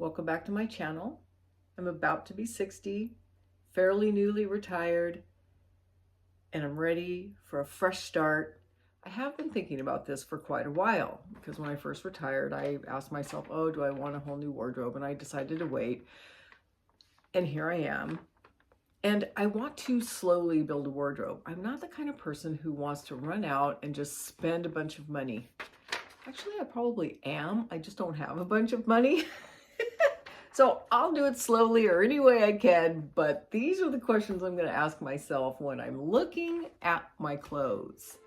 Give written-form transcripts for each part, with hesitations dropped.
Welcome back to my channel. I'm about to be 60, fairly newly retired, and I'm ready for a fresh start. I have been thinking about this for quite a while because when I first retired, I asked myself, oh, do I want a whole new wardrobe? And I decided to wait. And here I am. And I want to slowly build a wardrobe. I'm not the kind of person who wants to run out and just spend a bunch of money. Actually, I probably am. I just don't have a bunch of money. So I'll do it slowly or any way I can, but these are the questions I'm going to ask myself when I'm looking at my clothes.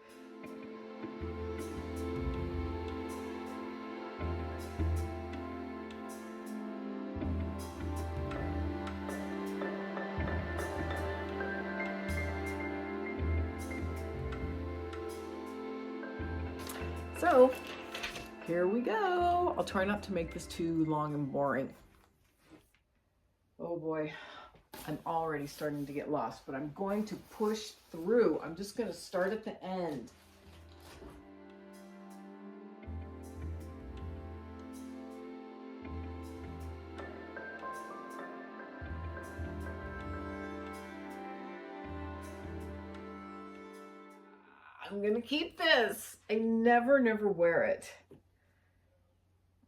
So here we go. I'll try not to make this too long and boring. Oh boy, I'm already starting to get lost, but I'm going to push through. I'm just going to start at the end. I'm going to keep this. I never wear it.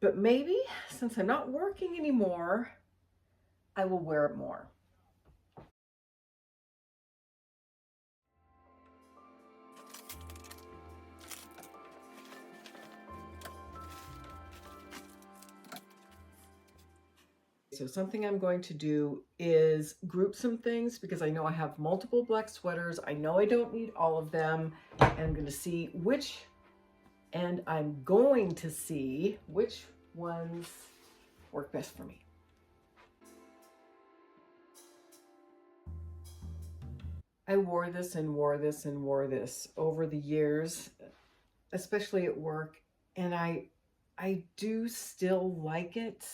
But maybe since I'm not working anymore, I will wear it more. So something I'm going to do is group some things because I know I have multiple black sweaters. I know I don't need all of them. And I'm going to see which ones work best for me. I wore this and wore this and wore this over the years, especially at work, and I do still like it.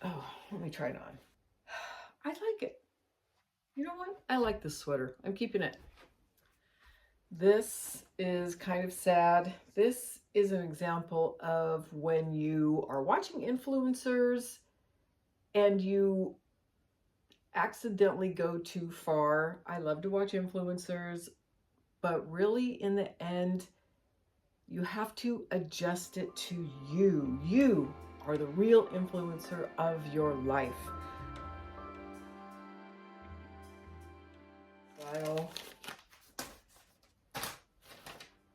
Oh, let me try it on. I like it. You know what? I like this sweater. I'm keeping it. This is kind of sad. This is an example of when you are watching influencers and you accidentally go too far. I love to watch influencers, but really in the end, you have to adjust it to you. You are the real influencer of your life. Style.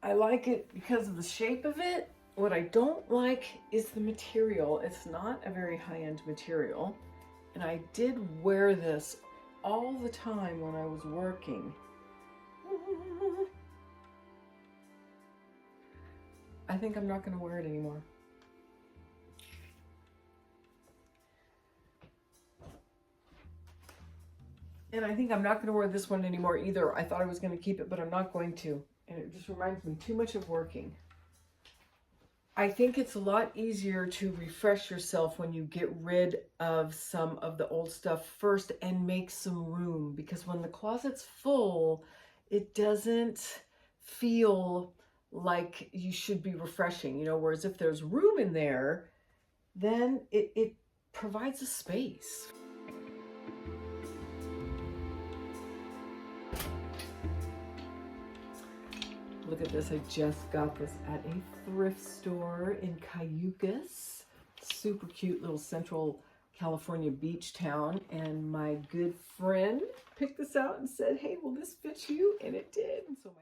I like it because of the shape of it. What I don't like is the material. It's not a very high-end material. And I did wear this all the time when I was working. I think I'm not going to wear it anymore. And I think I'm not going to wear this one anymore either. I thought I was going to keep it, but I'm not going to. And it just reminds me too much of working. I think it's a lot easier to refresh yourself when you get rid of some of the old stuff first and make some room, because when the closet's full, it doesn't feel like you should be refreshing, you know, whereas if there's room in there, then it provides a space. Look at this, I just got this at a thrift store in Cayucas. Super cute little Central California beach town. And my good friend picked this out and said, hey, will this fit you? And it did. And so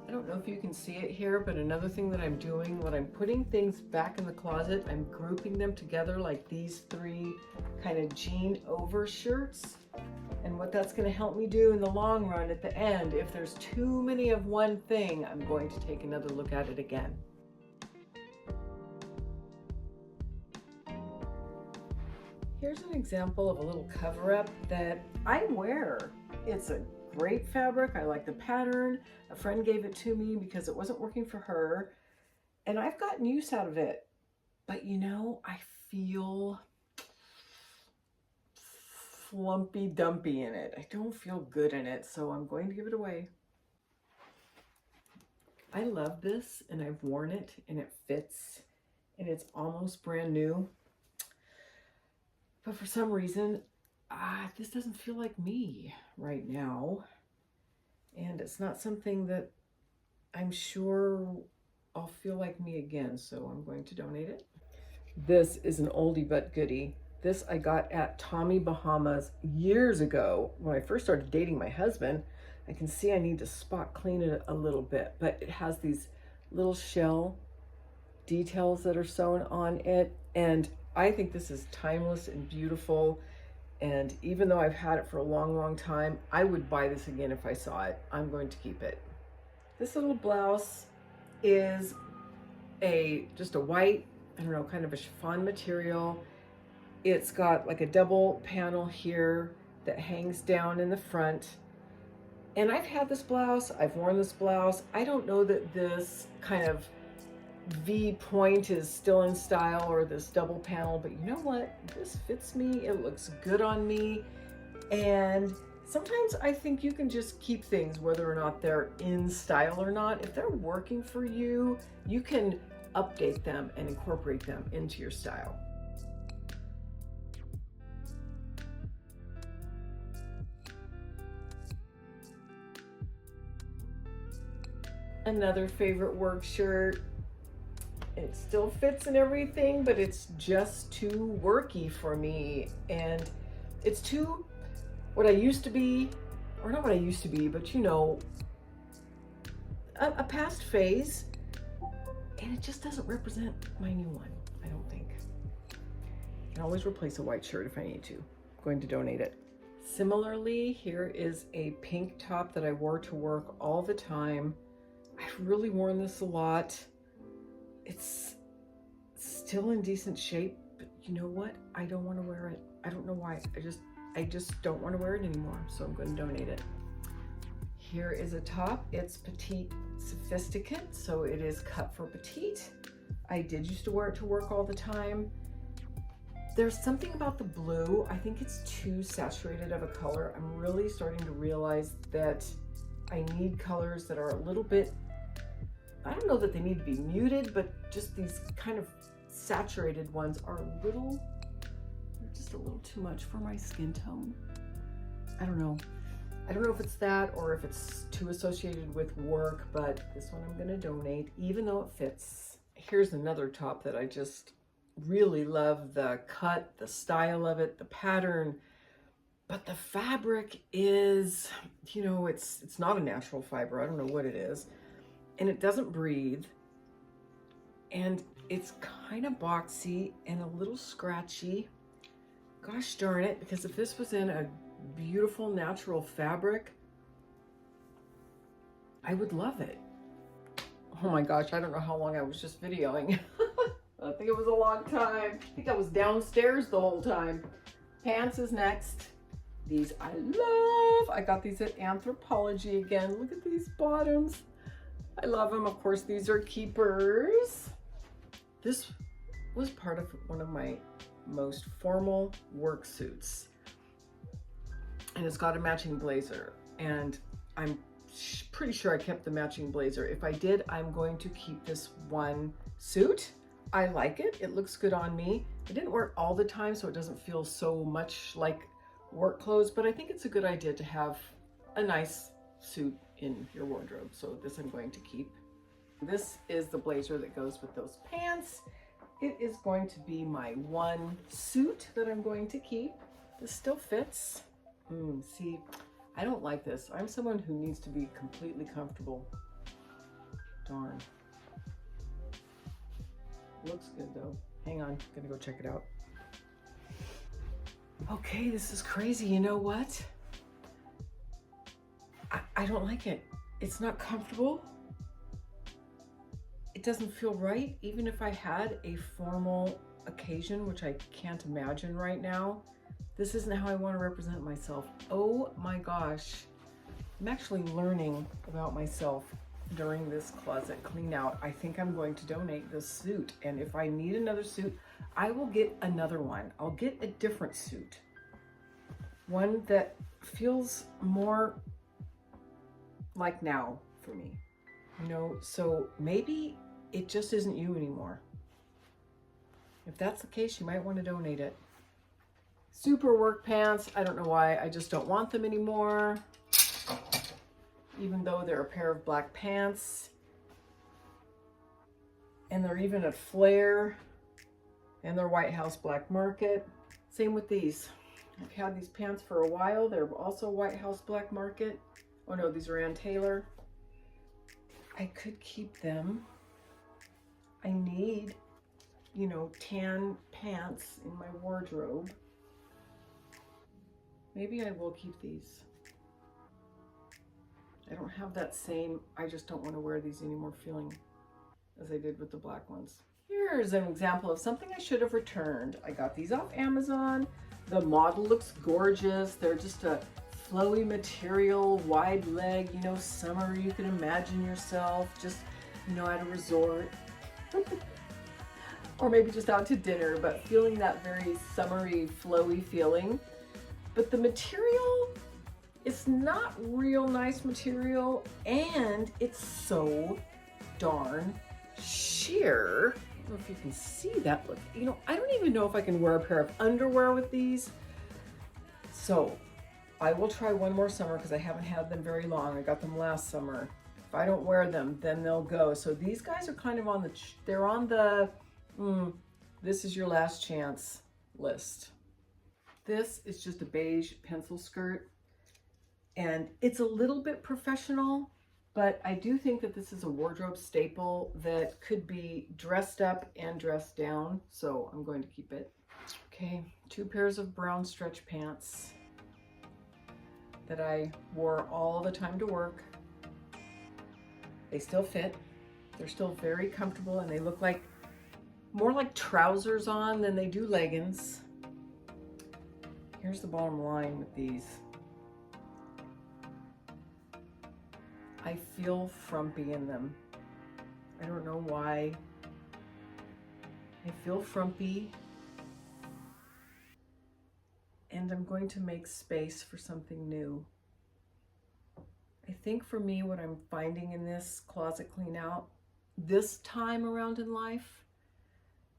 I don't know if you can see it here, but another thing that I'm doing when I'm putting things back in the closet, I'm grouping them together like these three kind of jean over shirts. And what that's going to help me do in the long run at the end, if there's too many of one thing, I'm going to take another look at it again. Here's an example of a little cover-up that I wear. It's a great fabric. I like the pattern. A friend gave it to me because it wasn't working for her. and I've gotten use out of it. But you know, I feel flumpy dumpy in it. I don't feel good in it, so I'm going to give it away. I love this, and I've worn it, and it fits, and it's almost brand new. But for some reason, this doesn't feel like me right now. And it's not something that I'm sure I'll feel like me again, so I'm going to donate it. This is an oldie but goodie. This I got at Tommy Bahama's years ago when I first started dating my husband. I can see I need to spot clean it a little bit, but it has these little shell details that are sewn on it, and I think this is timeless and beautiful. And even though I've had it for a long time, I would buy this again if I saw it. I'm going to keep it. This little blouse is just a white, I don't know, kind of a chiffon material. It's got like a double panel here that hangs down in the front. And I've had this blouse, I've worn this blouse. I don't know that this kind of V point is still in style, or this double panel, but you know what? This fits me, it looks good on me. And sometimes I think you can just keep things whether or not they're in style or not. If they're working for you, you can update them and incorporate them into your style. Another favorite work shirt. It still fits and everything, but it's just too worky for me. And it's too what I used to be, or not what I used to be, but you know, a past phase. And it just doesn't represent my new one, I don't think. I can always replace a white shirt if I need to. I'm going to donate it. Similarly, here is a pink top that I wore to work all the time. I've really worn this a lot. It's still in decent shape, but you know what? I don't want to wear it. I don't know why. I just don't want to wear it anymore, so I'm going to donate it. Here is a top. It's petite sophisticate, so it is cut for petite. I did used to wear it to work all the time. There's something about the blue. I think it's too saturated of a color. I'm really starting to realize that I need colors that are a little bit, I don't know that they need to be muted, but just these kind of saturated ones are just a little too much for my skin tone. I don't know. I don't know if it's that or if it's too associated with work, but this one I'm going to donate, even though it fits. Here's another top that I just really love. The cut, the style of it, the pattern, but the fabric is, you know, it's not a natural fiber. I don't know what it is. And it doesn't breathe. And it's kind of boxy and a little scratchy. Gosh darn it, because if this was in a beautiful natural fabric, I would love it. Oh my gosh, I don't know how long I was just videoing. I think it was a long time. I think I was downstairs the whole time. Pants is next. These I love. I got these at Anthropologie again. Look at these bottoms. I love them. Of course, these are keepers. This was part of one of my most formal work suits. And it's got a matching blazer. And I'm pretty sure I kept the matching blazer. If I did, I'm going to keep this one suit. I like it. It looks good on me. I didn't wear it all the time, so it doesn't feel so much like work clothes, but I think it's a good idea to have a nice suit in your wardrobe. So this I'm going to keep. This is the blazer that goes with those pants. It is going to be my one suit that I'm going to keep. This still fits. See, I don't like this. I'm someone who needs to be completely comfortable. Darn. Looks good though. Hang on, I'm gonna go check it out. Okay, this is crazy. You know what? I don't like it. It's not comfortable. It doesn't feel right, even if I had a formal occasion, which I can't imagine right now. This isn't how I want to represent myself. Oh my gosh. I'm actually learning about myself during this closet clean out, I think I'm going to donate this suit. And if I need another suit, I will get another one. I'll get a different suit. One that feels more like now for me. You know, so maybe it just isn't you anymore. If that's the case, you might want to donate it. Super work pants. I don't know why. I just don't want them anymore. Even though they're a pair of black pants. And they're even a flare. And they're White House Black Market. Same with these. I've had these pants for a while. They're also White House Black Market. Oh no, these are Ann Taylor. I could keep them. I need, you know, tan pants in my wardrobe. Maybe I will keep these. I don't have that same, I just don't want to wear these anymore feeling as I did with the black ones. Here's an example of something I should have returned. I got these off Amazon. The model looks gorgeous. They're just a flowy material, wide leg, you know, summer, you can imagine yourself just, you know, at a resort. Or maybe just out to dinner, but feeling that very summery, flowy feeling. But the material is not real nice material, and it's so darn sheer. I don't know if you can see that look. You know, I don't even know if I can wear a pair of underwear with these. So I will try one more summer because I haven't had them very long. I got them last summer. If I don't wear them, then they'll go. So these guys are kind of on the, they're on the, this is your last chance list. This is just a beige pencil skirt, and it's a little bit professional, but I do think that this is a wardrobe staple that could be dressed up and dressed down, so I'm going to keep it. Okay, 2 pairs of brown stretch pants that I wore all the time to work. They still fit. They're still very comfortable, and they look like more like trousers on than they do leggings. Here's the bottom line with these. I feel frumpy in them. I don't know why. I feel frumpy. And I'm going to make space for something new. I think for me, what I'm finding in this closet clean out this time around in life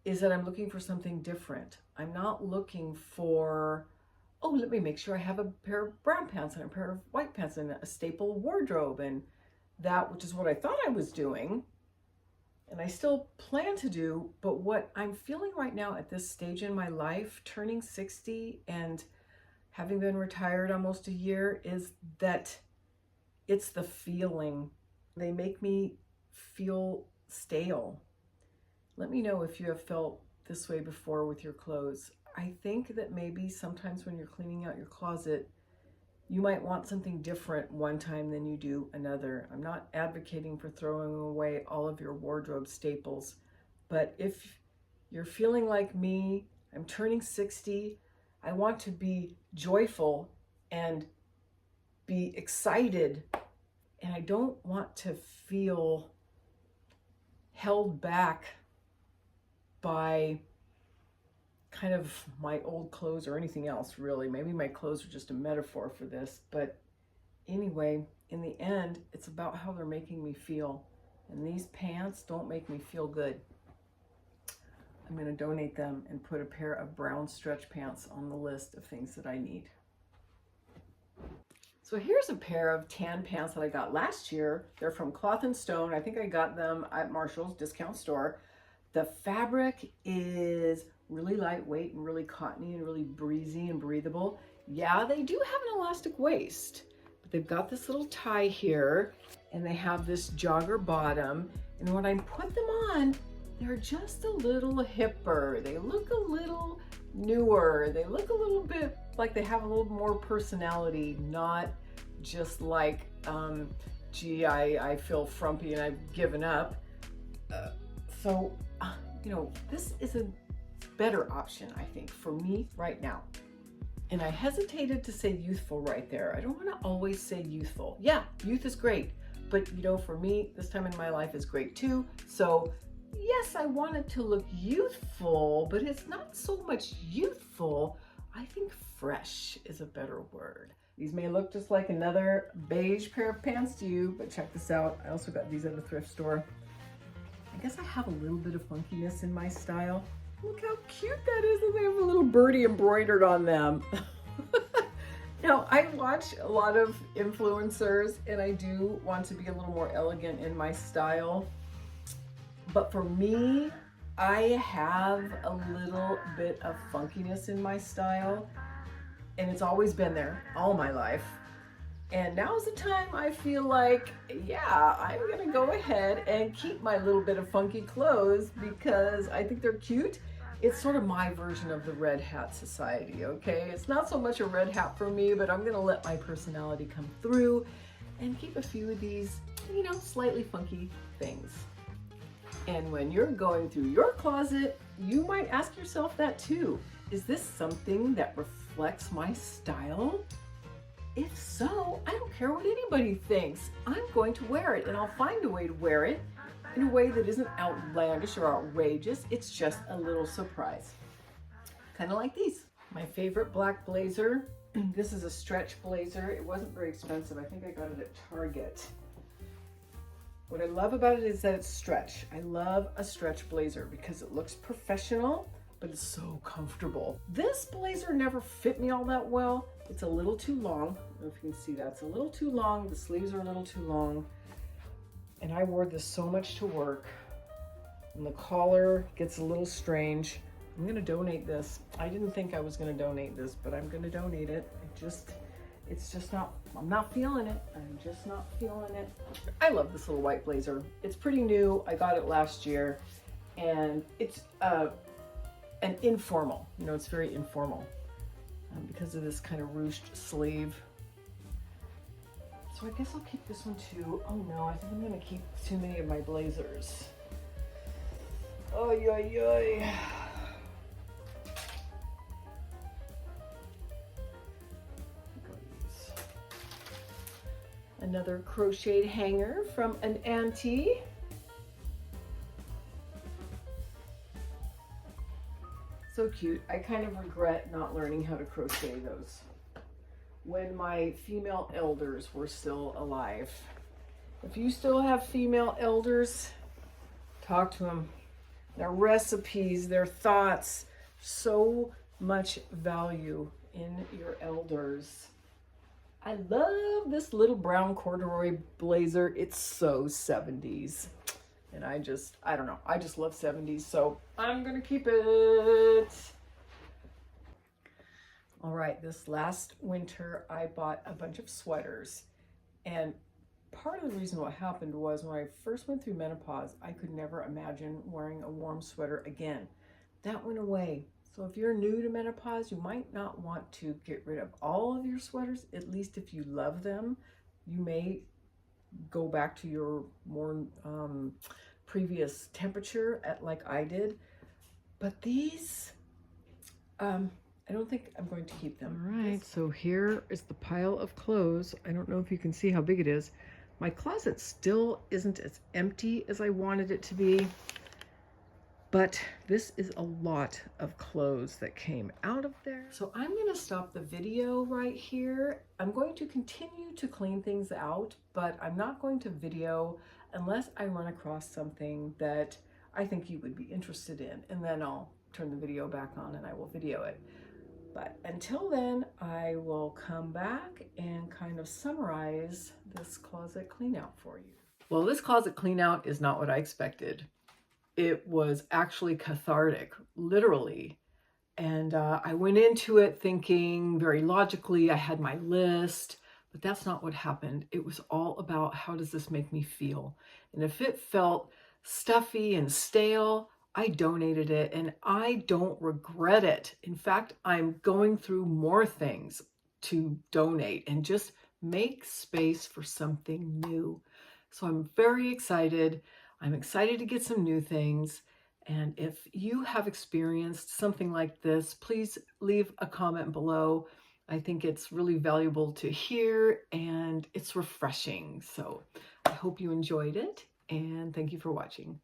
is that I'm looking for something different. I'm not looking for, oh, let me make sure I have a pair of brown pants and a pair of white pants and a staple wardrobe, and that, which is what I thought I was doing, and I still plan to do. But what I'm feeling right now at this stage in my life, turning 60 and having been retired almost a year, is that it's the feeling. They make me feel stale. Let me know if you have felt this way before with your clothes. I think that maybe sometimes when you're cleaning out your closet, you might want something different one time than you do another. I'm not advocating for throwing away all of your wardrobe staples, but if you're feeling like me, I'm turning 60, I want to be joyful and be excited, and I don't want to feel held back by kind of my old clothes or anything else, really. Maybe my clothes are just a metaphor for this, but anyway, in the end, it's about how they're making me feel, and these pants don't make me feel good. I'm going to donate them and put a pair of brown stretch pants on the list of things that I need. So here's a pair of tan pants that I got last year. They're from Cloth & Stone. I think I got them at Marshall's discount store. The fabric is really lightweight and really cottony and really breezy and breathable. Yeah, they do have an elastic waist, but they've got this little tie here, and they have this jogger bottom. And when I put them on, they're just a little hipper. They look a little newer. They look a little bit like they have a little more personality, not just like, gee, I feel frumpy and I've given up. So, you know, this is a better option, I think, for me right now. And I hesitated to say youthful right there. I don't want to always say youthful. Yeah, youth is great, but you know, for me, this time in my life is great too. So yes, I want it to look youthful, but it's not so much youthful. I think fresh is a better word. These may look just like another beige pair of pants to you, but check this out. I also got these at a thrift store. I guess I have a little bit of funkiness in my style. Look how cute that is, and they have a little birdie embroidered on them. Now, I watch a lot of influencers, and I do want to be a little more elegant in my style. But for me, I have a little bit of funkiness in my style, and it's always been there all my life. And now's the time I feel like, yeah, I'm gonna go ahead and keep my little bit of funky clothes because I think they're cute. It's sort of my version of the red hat society, okay? It's not so much a red hat for me, but I'm gonna let my personality come through and keep a few of these, you know, slightly funky things. And when you're going through your closet, you might ask yourself that too. Is this something that reflects my style? If so, I don't care what anybody thinks. I'm going to wear it, and I'll find a way to wear it in a way that isn't outlandish or outrageous. It's just a little surprise. Kind of like these. My favorite black blazer. This is a stretch blazer. It wasn't very expensive. I think I got it at Target. What I love about it is that it's stretch. I love a stretch blazer because it looks professional, but it's so comfortable. This blazer never fit me all that well. It's a little too long. I don't know if you can see that. It's a little too long. The sleeves are a little too long. And I wore this so much to work. And the collar gets a little strange. I'm gonna donate this. I didn't think I was gonna donate this, but I'm gonna donate it. It's just not, I'm not feeling it. I'm just not feeling it. I love this little white blazer. It's pretty new. I got it last year. And it's an informal, you know, it's very informal because of this kind of ruched sleeve. So I guess I'll keep this one too. Oh no, I think I'm gonna keep too many of my blazers. Oh, yoy, yoy. Another crocheted hanger from an auntie. So cute. I kind of regret not learning how to crochet those when my female elders were still alive. If you still have female elders, talk to them. Their recipes, their thoughts, so much value in your elders. I love this little brown corduroy blazer. It's so 70s. And I don't know, I just love 70s, so I'm gonna keep it. All right, this last winter, I bought a bunch of sweaters. And part of the reason what happened was when I first went through menopause, I could never imagine wearing a warm sweater again. That went away. So if you're new to menopause, you might not want to get rid of all of your sweaters. At least if you love them, you may go back to your more previous temperature like I did. But these, I don't think I'm going to keep them. All right, so here is the pile of clothes. I don't know if you can see how big it is. My closet still isn't as empty as I wanted it to be, but this is a lot of clothes that came out of there. So I'm gonna stop the video right here. I'm going to continue to clean things out, but I'm not going to video unless I run across something that I think you would be interested in, and then I'll turn the video back on and I will video it. But until then, I will come back and kind of summarize this closet clean out for you. Well, this closet clean out is not what I expected. It was actually cathartic, literally. And I went into it thinking very logically. I had my list, but that's not what happened. It was all about how does this make me feel? And if it felt stuffy and stale, I donated it and I don't regret it. In fact, I'm going through more things to donate and just make space for something new. So I'm very excited. I'm excited to get some new things. And if you have experienced something like this, please leave a comment below. I think it's really valuable to hear and it's refreshing. So I hope you enjoyed it, and thank you for watching.